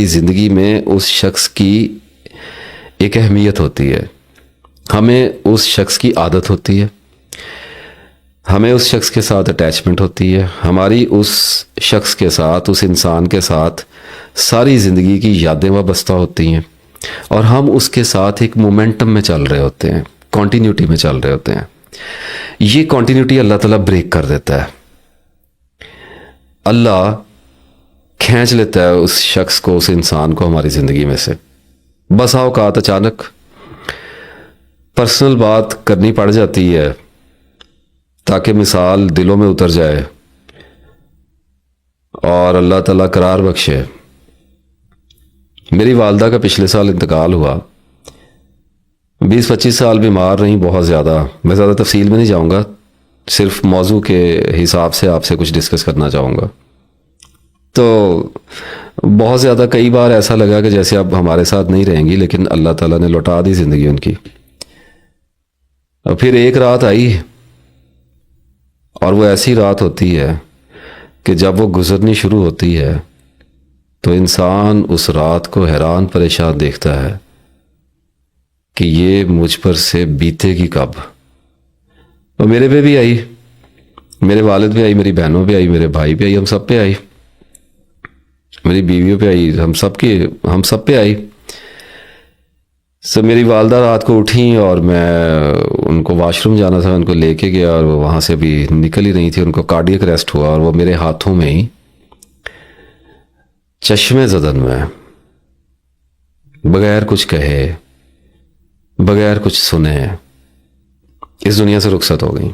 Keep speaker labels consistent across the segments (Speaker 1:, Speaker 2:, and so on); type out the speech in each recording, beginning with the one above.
Speaker 1: ज़िंदगी में उस शख्स की एक अहमियत होती है, हमें उस शख्स की आदत होती है, हमें उस शख्स के साथ अटैचमेंट होती है, हमारी उस शख्स के साथ, उस इंसान के साथ सारी ज़िंदगी की यादें वाबस्ता होती हैं और हम उसके साथ एक मोमेंटम में चल रहे होते हैं, कॉन्टीन्यूटी में चल रहे होते हैं। ये कॉन्टीन्यूटी अल्लाह ताला ब्रेक कर देता है। अल्लाह खींच लेता है उस शख्स को, उस इंसान को हमारी ज़िंदगी में से। बसा औकात अचानक पर्सनल बात करनी पड़ जाती है ताकि मिसाल दिलों में उतर जाए और अल्लाह ताला करार बख्शे। मेरी वालदा का पिछले साल इंतकाल हुआ। 20-25 साल बीमार रही, बहुत ज़्यादा। मैं ज़्यादा तफसील में नहीं जाऊँगा, सिर्फ मौजू के हिसाब से आपसे कुछ डिस्कस करना चाहूँगा। तो बहुत ज़्यादा कई बार ऐसा लगा कि जैसे अब हमारे साथ नहीं रहेंगी, लेकिन अल्लाह ताला ने लौटा दी ज़िंदगी उनकी। और फिर एक रात आई और वो ऐसी रात होती है कि जब वो गुजरनी शुरू होती है तो इंसान उस रात को हैरान परेशान देखता है कि ये मुझ पर से बीतेगी कब। और मेरे पे भी आई, मेरे वालिद पे आई, मेरी बहनों पे आई, मेरे भाई पे आई, हम सब पे आई, मेरी बीवियों पे आई, हम सब पे आई। सब मेरी वालदा रात को उठी और मैं उनको वॉशरूम जाना था, उनको लेके गया और वो वहाँ से भी निकल ही नहीं थी। उनको कार्डियक अरेस्ट हुआ और वो मेरे हाथों में ही चश्मे ज़दन में बगैर कुछ कहे, बगैर कुछ सुने इस दुनिया से रुखसत हो गई।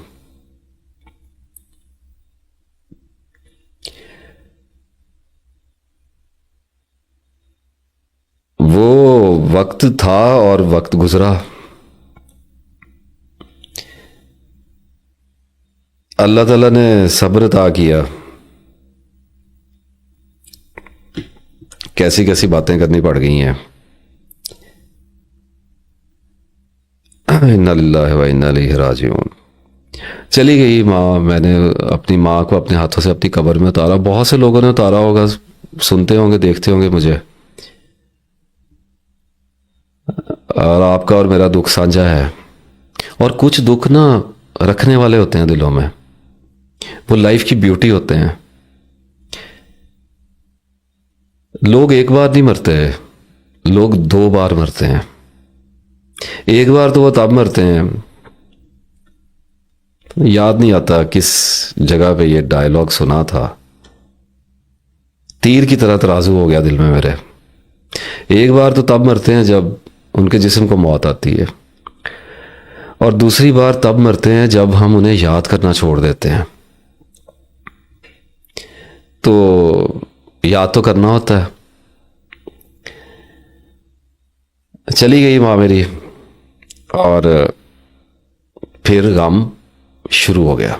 Speaker 1: वो वक्त था और वक्त गुजरा। अल्लाह ताला ने सब्र अता किया। कैसी कैसी बातें करनी पड़ गई हैं। इन्ना लिल्लाहि व इन्ना इलैहि राजिऊन। चली गई माँ। मैंने अपनी माँ को अपने हाथों से अपनी कब्र में उतारा। बहुत से लोगों ने उतारा होगा, सुनते होंगे, देखते होंगे मुझे। और आपका और मेरा दुख साझा है। और कुछ दुख ना रखने वाले होते हैं दिलों में, वो लाइफ की ब्यूटी होते हैं। लोग एक बार नहीं मरते, लोग 2 बार मरते हैं। एक बार तो वो तब मरते हैं, याद नहीं आता किस जगह पे ये डायलॉग सुना था, तीर की तरह तराजू हो गया दिल में मेरे। एक बार तो तब मरते हैं जब उनके जिस्म को मौत आती है, और दूसरी बार तब मरते हैं जब हम उन्हें याद करना छोड़ देते हैं। तो याद तो करना होता है। चली गई माँ मेरी और फिर गम शुरू हो गया।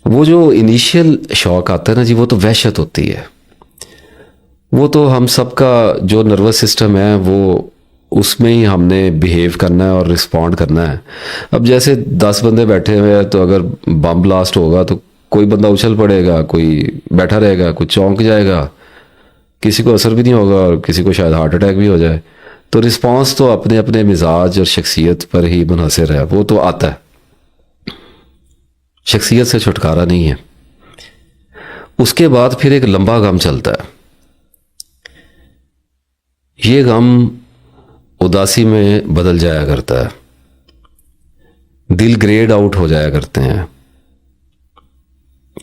Speaker 1: वो जो इनिशियल शौक आता है ना जी, वो तो वहशत होती है। वो तो हम सबका जो नर्वस सिस्टम है वो उसमें ही हमने बिहेव करना है और रिस्पॉन्ड करना है। अब जैसे 10 बंदे बैठे हुए हैं तो अगर बम ब्लास्ट होगा तो कोई बंदा उछल पड़ेगा, कोई बैठा रहेगा, कोई चौंक जाएगा, किसी को असर भी नहीं होगा और किसी को शायद हार्ट अटैक भी हो जाए। तो रिस्पॉन्स तो अपने अपने मिजाज और शख्सियत पर ही मुनहसर है, वो तो आता है, शख्सियत से छुटकारा नहीं है। उसके बाद फिर एक लंबा गम चलता है। ये गम उदासी में बदल जाया करता है, दिल ग्रेड आउट हो जाया करते हैं,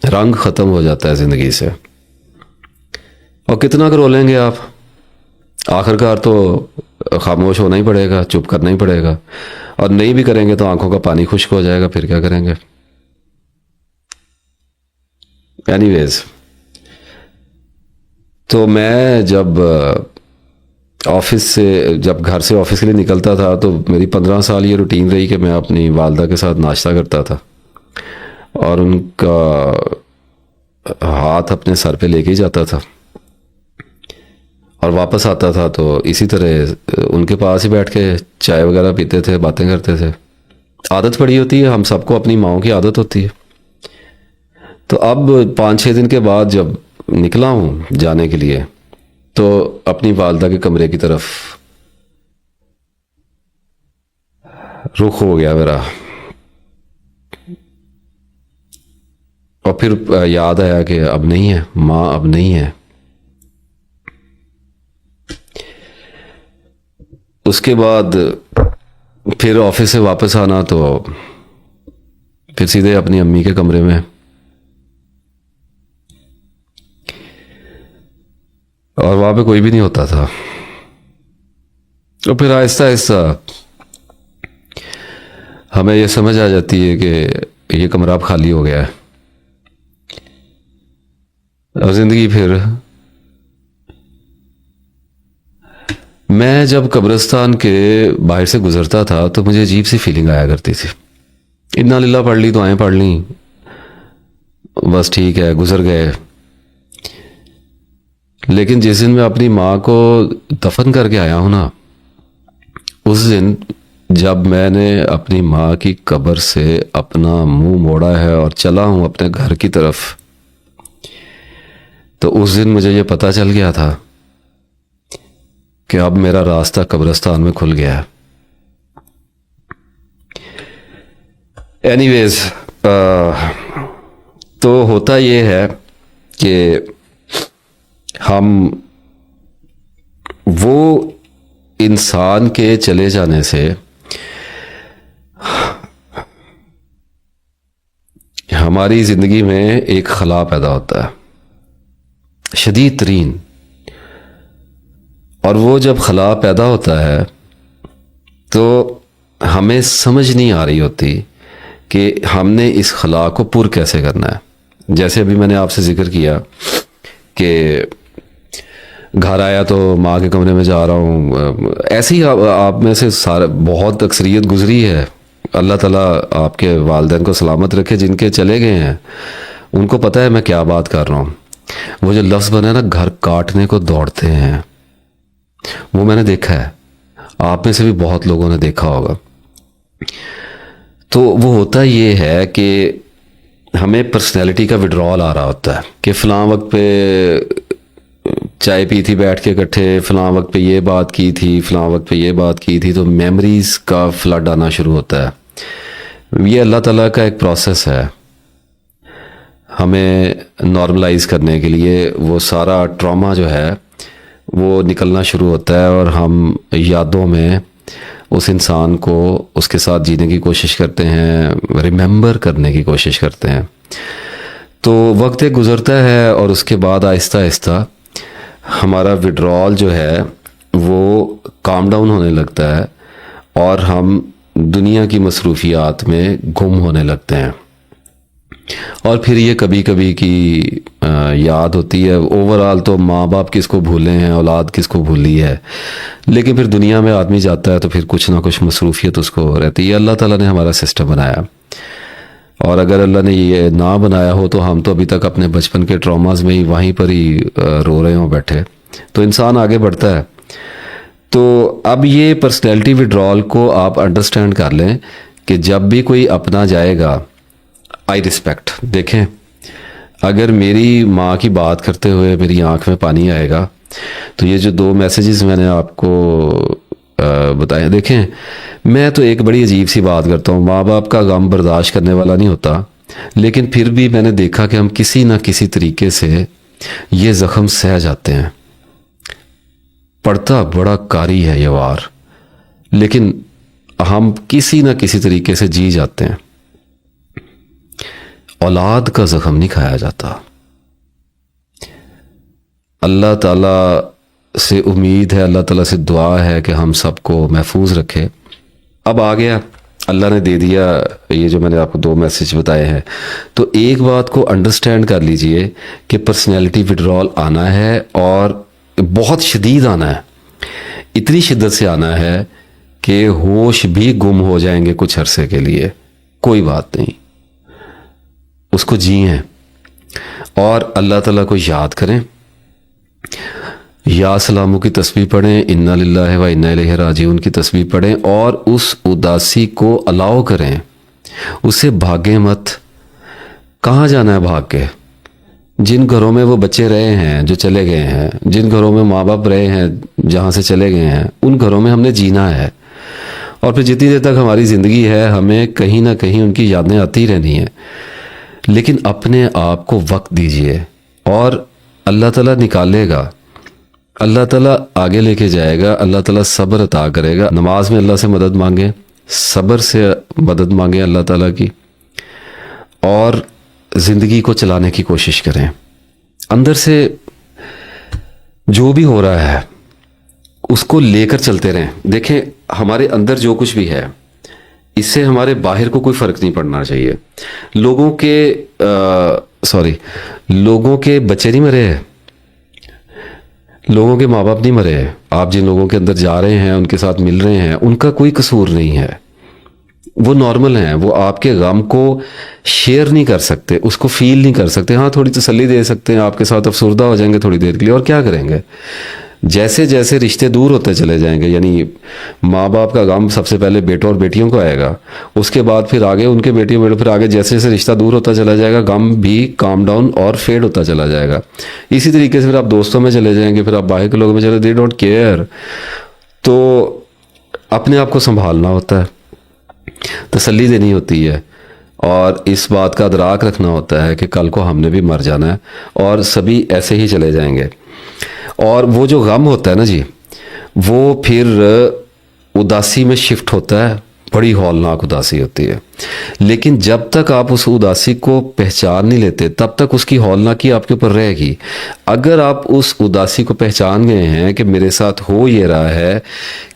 Speaker 1: रंग खत्म हो जाता है जिंदगी से। और कितना कर रोलेंगे आप, आखिरकार तो खामोश होना ही पड़ेगा, चुप करना ही पड़ेगा। और नहीं भी करेंगे तो आंखों का पानी खुश्क हो जाएगा, फिर क्या करेंगे। एनीवेज, तो मैं जब घर से ऑफिस के लिए निकलता था तो मेरी 15 साल ये रूटीन रही कि मैं अपनी वालदा के साथ नाश्ता करता था और उनका हाथ अपने सर पे लेके ही जाता था और वापस आता था तो इसी तरह उनके पास ही बैठ के चाय वगैरह पीते थे, बातें करते थे। आदत पड़ी होती है, हम सबको अपनी माँओं की आदत होती है। तो अब 5-6 दिन के बाद जब निकला हूँ जाने के लिए, तो अपनी वालदा के कमरे की तरफ रुख हो गया मेरा। और फिर याद आया कि अब नहीं है माँ, अब नहीं है। उसके बाद फिर ऑफिस से वापस आना, तो फिर सीधे अपनी अम्मी के कमरे में। और वहां पे कोई भी नहीं होता था। तो फिर आहिस्ता आहिस्ता हमें ये समझ आ जाती है कि ये कमरा अब खाली हो गया है। और जिंदगी फिर, मैं जब कब्रिस्तान के बाहर से गुजरता था तो मुझे अजीब सी फीलिंग आया करती थी। इन्ना लिल्ला पढ़ ली, दुआएं पढ़ ली, बस ठीक है, गुजर गए। लेकिन जिस दिन मैं अपनी माँ को दफन करके आया हूं ना, उस दिन जब मैंने अपनी माँ की कब्र से अपना मुंह मोड़ा है और चला हूं अपने घर की तरफ, तो उस दिन मुझे ये पता चल गया था कि अब मेरा रास्ता कब्रिस्तान में खुल गया है। एनीवेज, तो होता ये है कि हम वो इंसान के चले जाने से हमारी जिंदगी में एक खला पैदा होता है, शदीद तरीन। और वो जब खला पैदा होता है तो हमें समझ नहीं आ रही होती कि हमने इस खला को पुर कैसे करना है। जैसे अभी मैंने आपसे जिक्र किया कि घर आया तो माँ के कमरे में जा रहा हूँ, ऐसे ही आप में से सारे बहुत अक्सरियत गुजरी है। अल्लाह ताला आपके वालिदैन को सलामत रखे, जिनके चले गए हैं उनको पता है मैं क्या बात कर रहा हूँ। वो जो लफ्ज़ बना है ना, घर काटने को दौड़ते हैं, वो मैंने देखा है, आप में से भी बहुत लोगों ने देखा होगा। तो वो होता ये है कि हमें पर्सनैलिटी का विड्रॉल आ रहा होता है कि फ़लाँ वक्त पे चाय पी थी बैठ के इकट्ठे, फ़लाँ वक्त पे ये बात की थी, फ़लाँ वक्त पे ये बात की थी, तो मेमोरीज़ का फ्लड आना शुरू होता है। ये अल्लाह ताला का एक प्रोसेस है हमें नॉर्मलाइज करने के लिए। वो सारा ट्रॉमा जो है वो निकलना शुरू होता है और हम यादों में उस इंसान को उसके साथ जीने की कोशिश करते हैं, रिमेंबर करने की कोशिश करते हैं। तो वक्त एक गुज़रता है और उसके बाद आहिस्ता आहिस्ता हमारा विड्रॉल जो है वो काम डाउन होने लगता है और हम दुनिया की मसरूफियात में गुम होने लगते हैं। और फिर ये कभी कभी की याद होती है। ओवरऑल तो माँ बाप किसको भूले हैं, औलाद किसको भूली है, लेकिन फिर दुनिया में आदमी जाता है तो फिर कुछ ना कुछ मसरूफियत उसको रहती है। अल्लाह ताला ने हमारा सिस्टम बनाया, और अगर अल्लाह ने ये ना बनाया हो तो हम तो अभी तक अपने बचपन के ट्रॉमास में ही वहीं पर ही रो रहे हों बैठे। तो इंसान आगे बढ़ता है। तो अब ये पर्सनैलिटी विड्रॉल को आप अंडरस्टैंड कर लें कि जब भी कोई अपना जाएगा, आई रिस्पेक्ट। देखें, अगर मेरी माँ की बात करते हुए मेरी आंख में पानी आएगा तो ये जो 2 मैसेजेस मैंने आपको बताए, देखें मैं तो एक बड़ी अजीब सी बात करता हूँ, माँ बाप का गम बर्दाश्त करने वाला नहीं होता, लेकिन फिर भी मैंने देखा कि हम किसी ना किसी तरीके से ये ज़ख्म सह जाते हैं। पड़ता बड़ा कारी है ये वार, लेकिन हम किसी ना किसी तरीके से जी जाते हैं। औलाद का जख्म नहीं खाया जाता। अल्लाह ताला से उम्मीद है, अल्लाह ताला से दुआ है कि हम सबको महफूज रखे। अब आ गया, अल्लाह ने दे दिया ये जो मैंने आपको 2 मैसेज बताए हैं। तो एक बात को अंडरस्टैंड कर लीजिए कि पर्सनैलिटी विड्रॉल आना है और बहुत शदीद आना है। इतनी शिद्दत से आना है कि होश भी गुम हो जाएंगे कुछ अरसे के लिए। कोई बात नहीं, उसको जिएं और अल्लाह ताला को याद करें, या सलामों की तस्बीह पढ़ें, इन्ना लिल्लाहि व इन्ना इलैहि राजिऊन की तस्बीह पढ़ें और उस उदासी को अलाउ करें, उससे भागें मत। कहाँ जाना है भाग के? जिन घरों में वो बच्चे रहे हैं जो चले गए हैं, जिन घरों में माँ बाप रहे हैं जहाँ से चले गए हैं, उन घरों में हमने जीना है। और फिर जितनी देर तक हमारी ज़िंदगी है हमें कहीं ना कहीं उनकी यादें आती रहनी है। लेकिन अपने आप को वक्त दीजिए और अल्लाह ताला निकालेगा, अल्लाह ताला आगे लेके जाएगा, अल्लाह ताला सब्र अता करेगा। नमाज में अल्लाह से मदद मांगे, सब्र से मदद मांगे अल्लाह ताला की, और ज़िंदगी को चलाने की कोशिश करें। अंदर से जो भी हो रहा है उसको लेकर चलते रहें। देखें, हमारे अंदर जो कुछ भी है इससे हमारे बाहर को कोई फ़र्क नहीं पड़ना चाहिए। लोगों के बच्चे नहीं मरे हैं, लोगों के माँ बाप नहीं मरे हैं। आप जिन लोगों के अंदर जा रहे हैं, उनके साथ मिल रहे हैं, उनका कोई कसूर नहीं है, वो नॉर्मल हैं। वो आपके गम को शेयर नहीं कर सकते, उसको फील नहीं कर सकते। हाँ, थोड़ी तसल्ली दे सकते हैं, आपके साथ अफसुर्दा हो जाएंगे थोड़ी देर के लिए, और क्या करेंगे। जैसे जैसे रिश्ते दूर होते चले जाएंगे, यानी माँ बाप का गम सबसे पहले बेटों और बेटियों को आएगा, उसके बाद फिर आगे उनके बेटियों बेटों, फिर आगे जैसे जैसे रिश्ता दूर होता चला जाएगा गम भी काम डाउन और फेड होता चला जाएगा। इसी तरीके से फिर आप दोस्तों में चले जाएंगे, फिर आप बाहर के लोगों में चले, दे डोंट केयर। तो अपने आप को संभालना होता है, तसल्ली देनी होती है, और इस बात का अदराक रखना होता है कि कल को हमने भी मर जाना है और सभी ऐसे ही चले जाएंगे। और वो जो गम होता है ना जी, वो फिर उदासी में शिफ्ट होता है, बड़ी हौलनाक उदासी होती है। लेकिन जब तक आप उस उदासी को पहचान नहीं लेते तब तक उसकी हौलनाकी आपके ऊपर रहेगी। अगर आप उस उदासी को पहचान गए हैं कि मेरे साथ हो ये रहा है,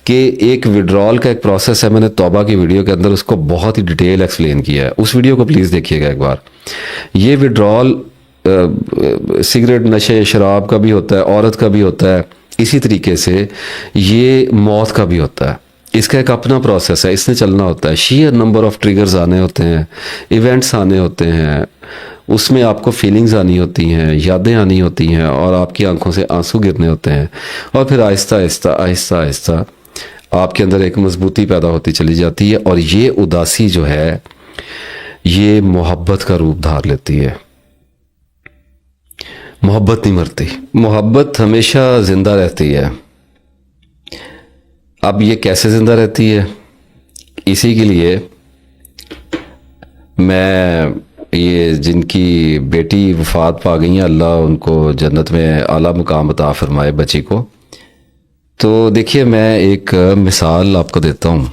Speaker 1: कि एक विड्रॉल का एक प्रोसेस है, मैंने तौबा की वीडियो के अंदर उसको बहुत ही डिटेल एक्सप्लेन किया है, उस वीडियो को प्लीज़ देखिएगा एक बार। ये विड्रॉल सिगरेट, नशे, शराब का भी होता है, औरत का भी होता है, इसी तरीके से ये मौत का भी होता है। इसका एक अपना प्रोसेस है, इसने चलना होता है। शीयर नंबर ऑफ ट्रिगर्स आने होते हैं, इवेंट्स आने होते हैं, उसमें आपको फीलिंग्स आनी होती हैं, यादें आनी होती हैं, और आपकी आंखों से आंसू गिरने होते हैं, और फिर आहिस्ता आहिस्ता आहिस्ता आहिस्ता आपके अंदर एक मजबूती पैदा होती चली जाती है। और ये उदासी जो है ये मोहब्बत का रूप धार लेती है। मोहब्बत नहीं मरती, मोहब्बत हमेशा जिंदा रहती है। अब ये कैसे जिंदा रहती है, इसी के लिए मैं, ये जिनकी बेटी वफात पा गई हैं, अल्लाह उनको जन्नत में आला मुकाम अता फरमाए बच्ची को। तो देखिए, मैं एक मिसाल आपको देता हूँ,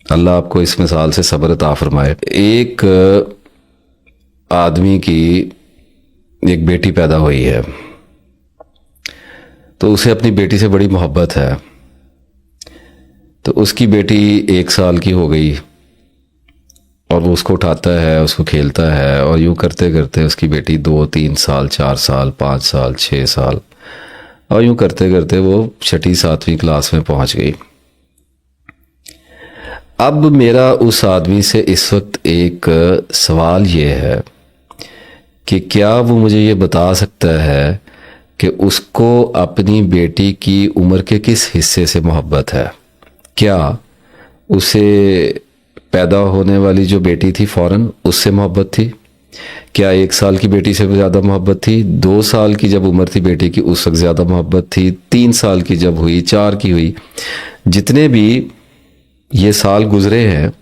Speaker 1: अल्लाह आपको इस मिसाल से सब्र अता फरमाए। एक आदमी की एक बेटी पैदा हुई है, तो उसे अपनी बेटी से बड़ी मोहब्बत है। तो उसकी बेटी 1 साल की हो गई और वो उसको उठाता है, उसको खेलता है, और यूँ करते करते उसकी बेटी 2-3 साल, 4 साल, 5 साल, 6 साल, और यूँ करते करते वो 6ठी 7वीं क्लास में पहुंच गई। अब मेरा उस आदमी से इस वक्त एक सवाल ये है कि क्या वो मुझे ये बता सकता है कि उसको अपनी बेटी की उम्र के किस हिस्से से मोहब्बत है। क्या उसे पैदा होने वाली जो बेटी थी फ़ौरन उससे मोहब्बत थी? क्या 1 साल की बेटी से ज़्यादा मोहब्बत थी? 2 साल की जब उम्र थी बेटी की उस वक्त ज़्यादा मोहब्बत थी? 3 साल की जब हुई, 4 की हुई, जितने भी ये साल गुजरे हैं,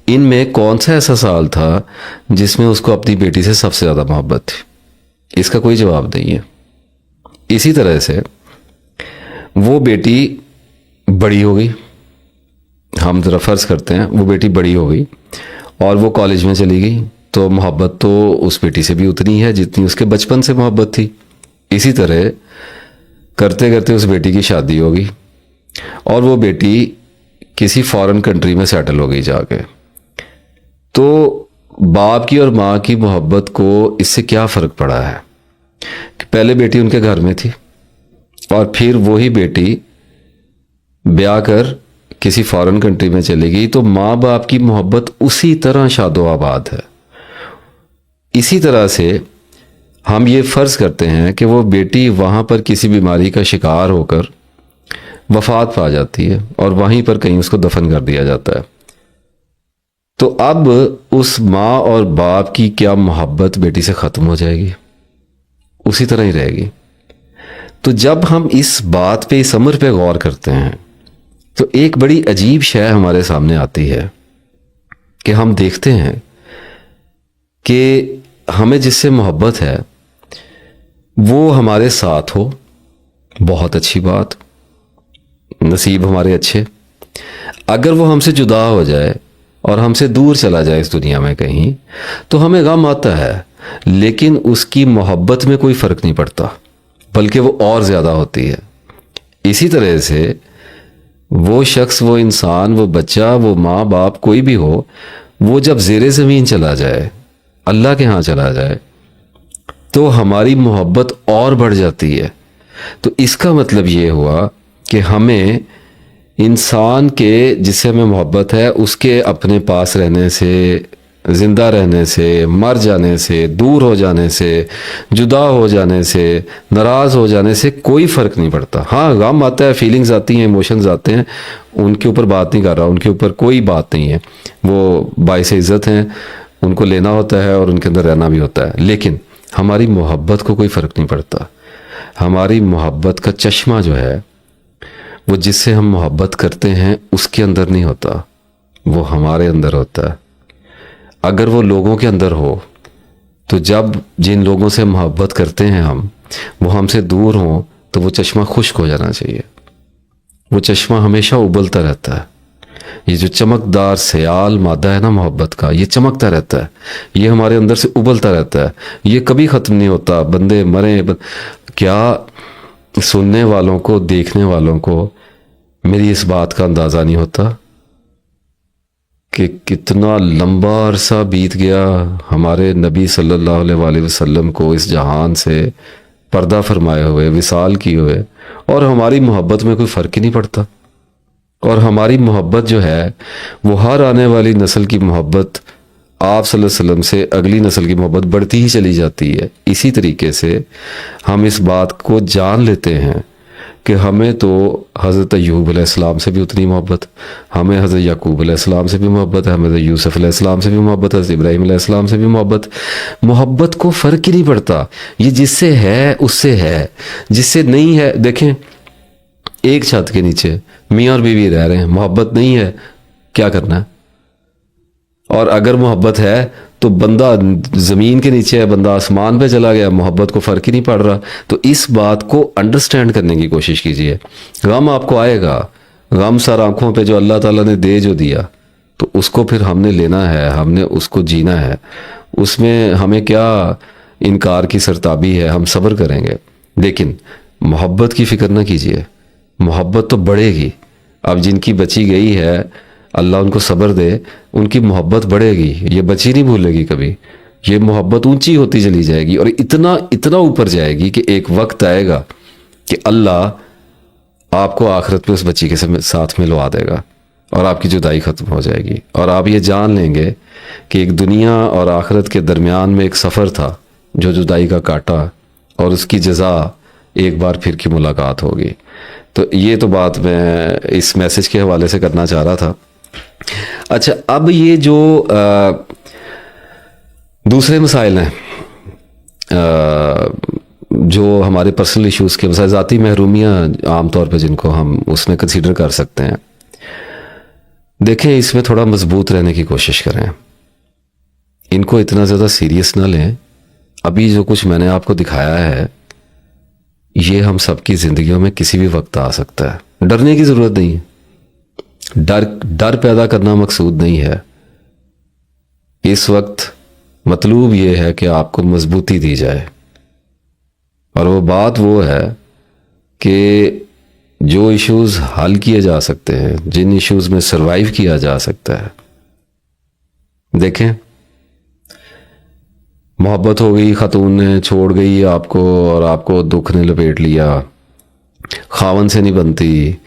Speaker 1: इनमें कौन सा ऐसा साल था जिसमें उसको अपनी बेटी से सबसे ज़्यादा मोहब्बत थी? इसका कोई जवाब नहीं है। इसी तरह से वो बेटी बड़ी हो गई, हम ज़रा फ़र्ज़ करते हैं वो बेटी बड़ी हो गई और वो कॉलेज में चली गई, तो मोहब्बत तो उस बेटी से भी उतनी है जितनी उसके बचपन से मोहब्बत थी। इसी तरह करते करते उस बेटी की शादी हो गई और वो बेटी किसी फॉरेन कंट्री में सेटल हो गई जाके। तो बाप की और माँ की मोहब्बत को इससे क्या फ़र्क पड़ा है कि पहले बेटी उनके घर में थी और फिर वही बेटी ब्याह कर किसी फॉरेन कंट्री में चली गई, तो माँ बाप की मोहब्बत उसी तरह शादो आबाद है। इसी तरह से हम ये फ़र्ज़ करते हैं कि वो बेटी वहाँ पर किसी बीमारी का शिकार होकर वफ़ात पा जाती है और वहीं पर कहीं उसको दफन कर दिया जाता है। तो अब उस माँ और बाप की क्या मोहब्बत बेटी से ख़त्म हो जाएगी? उसी तरह ही रहेगी। तो जब हम इस बात पे, इस अमर पे गौर करते हैं तो एक बड़ी अजीब शय हमारे सामने आती है कि हम देखते हैं कि हमें जिससे मोहब्बत है वो हमारे साथ हो, बहुत अच्छी बात, नसीब हमारे अच्छे। अगर वो हमसे जुदा हो जाए और हमसे दूर चला जाए इस दुनिया में कहीं, तो हमें गम आता है, लेकिन उसकी मोहब्बत में कोई फ़र्क नहीं पड़ता, बल्कि वो और ज़्यादा होती है। इसी तरह से वो शख्स, वो इंसान, वो बच्चा, वो माँ बाप, कोई भी हो, वो जब ज़ेरे ज़मीन चला जाए, अल्लाह के यहाँ चला जाए, तो हमारी मोहब्बत और बढ़ जाती है। तो इसका मतलब ये हुआ कि हमें इंसान के जिससे हमें मोहब्बत है उसके अपने पास रहने से, ज़िंदा रहने से, मर जाने से, दूर हो जाने से, जुदा हो जाने से, नाराज़ हो जाने से कोई फ़र्क नहीं पड़ता। हाँ, गम आता है, फीलिंग्स आती हैं, इमोशंस आते हैं, उनके ऊपर बात नहीं कर रहा, उनके ऊपर कोई बात नहीं है, वो बाइस इज़्ज़त हैं, उनको लेना होता है और उनके अंदर रहना भी होता है। लेकिन हमारी मोहब्बत को कोई फ़र्क नहीं पड़ता। हमारी मोहब्बत का चश्मा जो है वो जिससे हम मोहब्बत करते हैं उसके अंदर नहीं होता, वो हमारे अंदर होता है। अगर वो लोगों के अंदर हो तो जब जिन लोगों से मोहब्बत करते हैं हम, वो हमसे दूर हों तो वो चश्मा खुश्क हो जाना चाहिए। वो चश्मा हमेशा उबलता रहता है। ये जो चमकदार सयाल मादा है ना मोहब्बत का, ये चमकता रहता है, ये हमारे अंदर से उबलता रहता है, ये कभी ख़त्म नहीं होता। बंदे मरे क्या, सुनने वालों को, देखने वालों को मेरी इस बात का अंदाज़ा नहीं होता कि कितना लंबा अरसा बीत गया हमारे नबी सल्लल्लाहु अलैहि वसल्लम को इस जहान से पर्दा फरमाए हुए, विसाल किए हुए, और हमारी मोहब्बत में कोई फ़र्क ही नहीं पड़ता। और हमारी मोहब्बत जो है वो हर आने वाली नस्ल की मोहब्बत आप सल्लल्लाहु अलैहि वसल्लम से अगली नस्ल की मोहब्बत बढ़ती ही चली जाती है। इसी तरीके से हम इस बात को जान लेते हैं कि हमें तो हज़रत अय्यूब अलैहिस्सलाम से भी उतनी मोहब्बत, हमें हज़रत याकूब अलैहिस्सलाम से भी मोहब्बत है, हमें यूसुफ अलैहिस्सलाम से भी मोहब्बत है, हज़रत इब्राहीम अलैहिस्सलाम से भी मोहब्बत। मोहब्बत को फ़र्क ही नहीं पड़ता, ये जिससे है उससे है, जिससे नहीं है। देखें, एक छत के नीचे मियाँ और बीवी रह रहे हैं, मोहब्बत नहीं है, क्या करना है? और अगर मोहब्बत है तो बंदा ज़मीन के नीचे है, बंदा आसमान पे चला गया, मोहब्बत को फ़र्क ही नहीं पड़ रहा। तो इस बात को अंडरस्टैंड करने की कोशिश कीजिए। गम आपको आएगा, गम सर आँखों पे जो अल्लाह ताला ने दे जो दिया, तो उसको फिर हमने लेना है, हमने उसको जीना है। उसमें हमें क्या इनकार की सरताबी है, हम सब्र करेंगे। लेकिन मोहब्बत की फ़िक्र ना कीजिए, मोहब्बत तो बढ़ेगी। अब जिनकी बची गई है, अल्लाह उनको सब्र दे, उनकी मोहब्बत बढ़ेगी, ये बची नहीं भूलेगी कभी। ये मोहब्बत ऊंची होती चली जाएगी और इतना इतना ऊपर जाएगी कि एक वक्त आएगा कि अल्लाह आपको आखिरत में उस बच्ची के साथ मिलवा देगा और आपकी जुदाई ख़त्म हो जाएगी। और आप ये जान लेंगे कि एक दुनिया और आखिरत के दरमियान में एक सफ़र था जो जुदाई का काटा, और उसकी जज़ा एक बार फिर की मुलाकात होगी। तो ये तो बात मैं इस मैसेज के हवाले से करना चाह रहा था। अच्छा, अब ये जो दूसरे मसाइल हैं, जो हमारे पर्सनल इश्यूज़ के मसाइल, ज़ाती महरूमियाँ आमतौर पर जिनको हम उसमें कंसीडर कर सकते हैं, देखें इसमें थोड़ा मजबूत रहने की कोशिश करें, इनको इतना ज़्यादा सीरियस ना लें। अभी जो कुछ मैंने आपको दिखाया है ये हम सबकी ज़िंदगियों में किसी भी वक्त आ सकता है। डरने की ज़रूरत नहीं है, डर पैदा करना मकसूद नहीं है। इस वक्त मतलूब ये है कि आपको मजबूती दी जाए, और वो बात वो है कि जो इश्यूज़ हल किए जा सकते हैं, जिन इश्यूज़ में सरवाइव किया जा सकता है। देखें, मोहब्बत हो गई, ख़तून ने छोड़ गई आपको और आपको दुख ने लपेट लिया, खावन से नहीं बनती,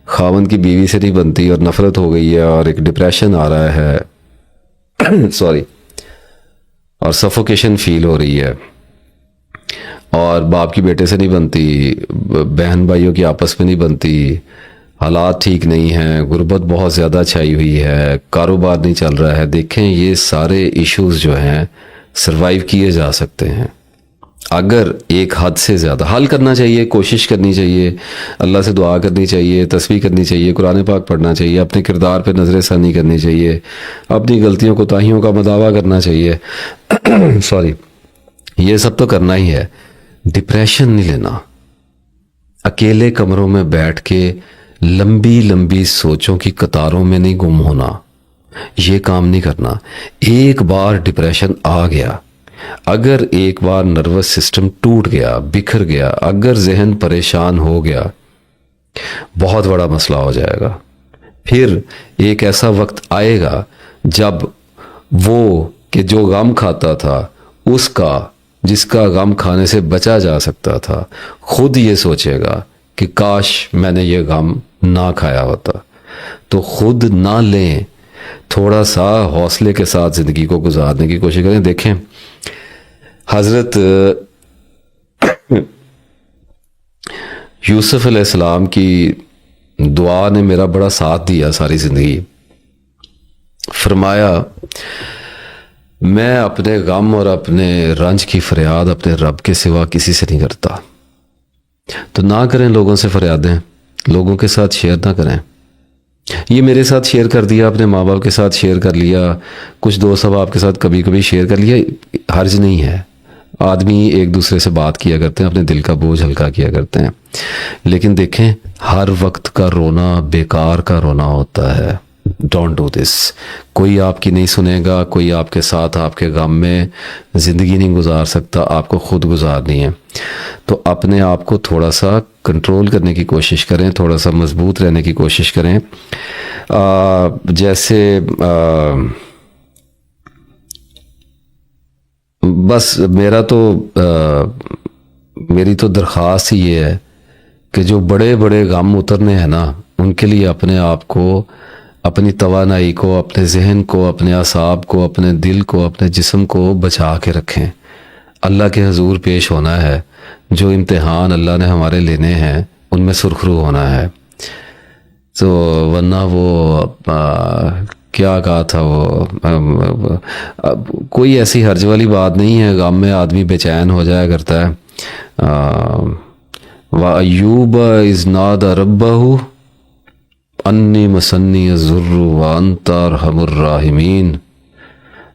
Speaker 1: खावन की बीवी से नहीं बनती, और नफ़रत हो गई है और एक डिप्रेशन आ रहा है सॉरी, और सफोकेशन फील हो रही है, और बाप की बेटे से नहीं बनती, बहन भाइयों की आपस में नहीं बनती, हालात ठीक नहीं हैं, गुर्बत बहुत ज़्यादा छाई हुई है, कारोबार नहीं चल रहा है, देखें ये सारे इश्यूज़ जो हैं सरवाइव किए जा सकते हैं अगर एक हद से ज़्यादा हल करना चाहिए, कोशिश करनी चाहिए, अल्लाह से दुआ करनी चाहिए, तस्बीह करनी चाहिए, कुरान पाक पढ़ना चाहिए, अपने किरदार पे नज़र षानी करनी चाहिए, अपनी गलतियों कोताहियों का मदावा करना चाहिए सॉरी, ये सब तो करना ही है। डिप्रेशन नहीं लेना, अकेले कमरों में बैठ के लंबी लंबी सोचों की कतारों में नहीं गुम होना, ये काम नहीं करना। एक बार डिप्रेशन आ गया, अगर एक बार नर्वस सिस्टम टूट गया, बिखर गया, अगर जहन परेशान हो गया, बहुत बड़ा मसला हो जाएगा। फिर एक ऐसा वक्त आएगा जब वो कि जो गम खाता था उसका, जिसका गम खाने से बचा जा सकता था, खुद ये सोचेगा कि काश मैंने ये गम ना खाया होता। तो खुद ना लें, थोड़ा सा हौसले के साथ ज़िंदगी को गुजारने की कोशिश करें। देखें हज़रत यूसुफ अलैहिस्सलाम की दुआ ने मेरा बड़ा साथ दिया सारी ज़िंदगी। फरमाया मैं अपने गम और अपने रंज की फरियाद अपने रब के सिवा किसी से नहीं करता। तो ना करें लोगों से फरियादें, लोगों के साथ शेयर ना करें। ये मेरे साथ शेयर कर दिया, अपने माँ बाप के साथ शेयर कर लिया, कुछ दोस्त अब आपके साथ कभी कभी शेयर कर लिया, हर्ज नहीं है। आदमी एक दूसरे से बात किया करते हैं, अपने दिल का बोझ हल्का किया करते हैं। लेकिन देखें हर वक्त का रोना बेकार का रोना होता है। Don't do this. कोई आपकी नहीं सुनेगा, कोई आपके साथ आपके गम में ज़िंदगी नहीं गुजार सकता, आपको खुद गुजारनी है। तो अपने आप को थोड़ा सा कंट्रोल करने की कोशिश करें, थोड़ा सा मजबूत रहने की कोशिश करें। जैसे बस मेरी तो दरख्वास्त ही ये है कि जो बड़े बड़े गम उतरने हैं ना, उनके लिए अपने आप को, अपनी तवानाई को, अपने जहन को, अपने असाब को, अपने दिल को, अपने जिस्म को बचा के रखें। अल्लाह के हजूर पेश होना है, जो इम्तिहान अल्लाह ने हमारे लेने हैं उनमें सुरखरू होना है। तो वरना वो क्या कहा था वो, कोई ऐसी हर्ज वाली बात नहीं है। गम में आदमी बेचैन हो जाया करता है। व अयूब इज़ नादा रब्बहू अन्नी मसन्नी ज़ुर्रु व अंता अरहमुर राहिमीन।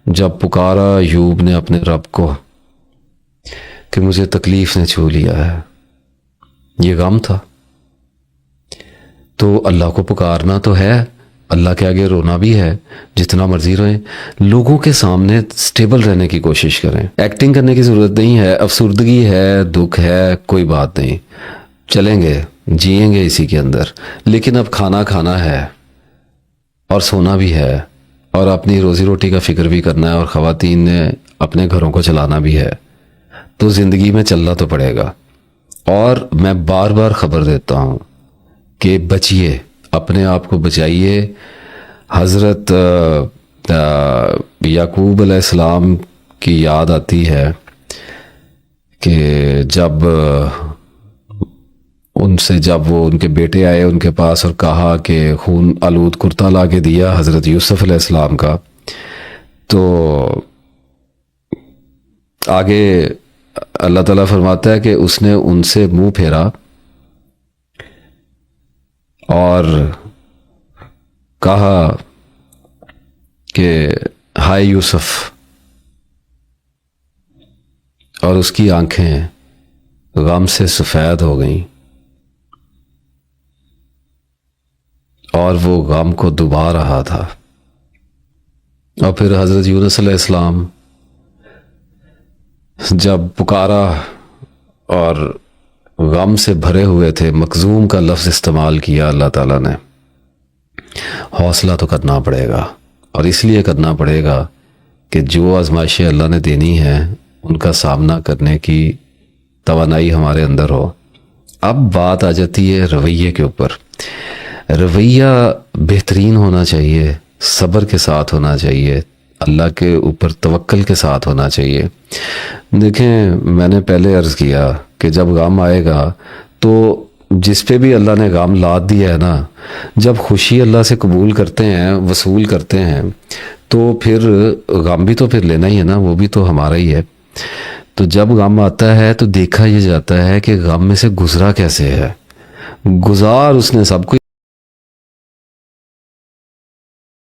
Speaker 1: जब पुकारा अयूब ने अपने रब को कि मुझे तकलीफ ने छू लिया है, ये गम था। तो अल्लाह को पुकारना तो है, अल्लाह के आगे रोना भी है, जितना मर्जी रोएं। लोगों के सामने स्टेबल रहने की कोशिश करें, एक्टिंग करने की ज़रूरत नहीं है। अफसुर्दगी है, दुख है, कोई बात नहीं, चलेंगे, जिएंगे इसी के अंदर। लेकिन अब खाना है और सोना भी है और अपनी रोज़ी रोटी का फिक्र भी करना है और ख़वातीन ने अपने घरों को चलाना भी है। तो ज़िंदगी में चलना तो पड़ेगा। और मैं बार बार ख़बर देता हूँ कि बचिए, अपने आप को बचाइए। हज़रत याकूब अलैहिस्सलाम की याद आती है कि जब वो उनके बेटे आए उनके पास और कहा कि खून आलूद कुर्ता ला के दिया हज़रत यूसुफ अलैहिस्सलाम का, तो आगे अल्लाह ताला फरमाता है कि उसने उनसे मुंह फेरा और कहा कि हाय यूसुफ, और उसकी आंखें गम से सफ़ेद हो गईं और वो गम को दुबा रहा था। और फिर हज़रत यूनुस अलैहिस्सलाम जब पुकारा और गम से भरे हुए थे, मखजूम का लफ्ज़ इस्तेमाल किया अल्लाह ताला ने। हौसला तो करना पड़ेगा, और इसलिए करना पड़ेगा कि जो आजमाइशें अल्लाह ने देनी है उनका सामना करने की तवानाई हमारे अंदर हो। अब बात आ जाती है रवैये के ऊपर। रवैया बेहतरीन होना चाहिए, सब्र के साथ होना चाहिए, अल्लाह के ऊपर तवक्ल के साथ होना चाहिए। देखें, मैंने पहले अर्ज़ किया कि जब गम आएगा तो जिस पे भी अल्लाह ने गम लाद दिया है ना, जब खुशी अल्लाह से कबूल करते हैं, वसूल करते हैं, तो फिर गम भी तो फिर लेना ही है ना, वो भी तो हमारा ही है। तो जब गम आता है तो देखा ये जाता है कि गम में से गुजरा कैसे है। गुजार उसने सब कुछ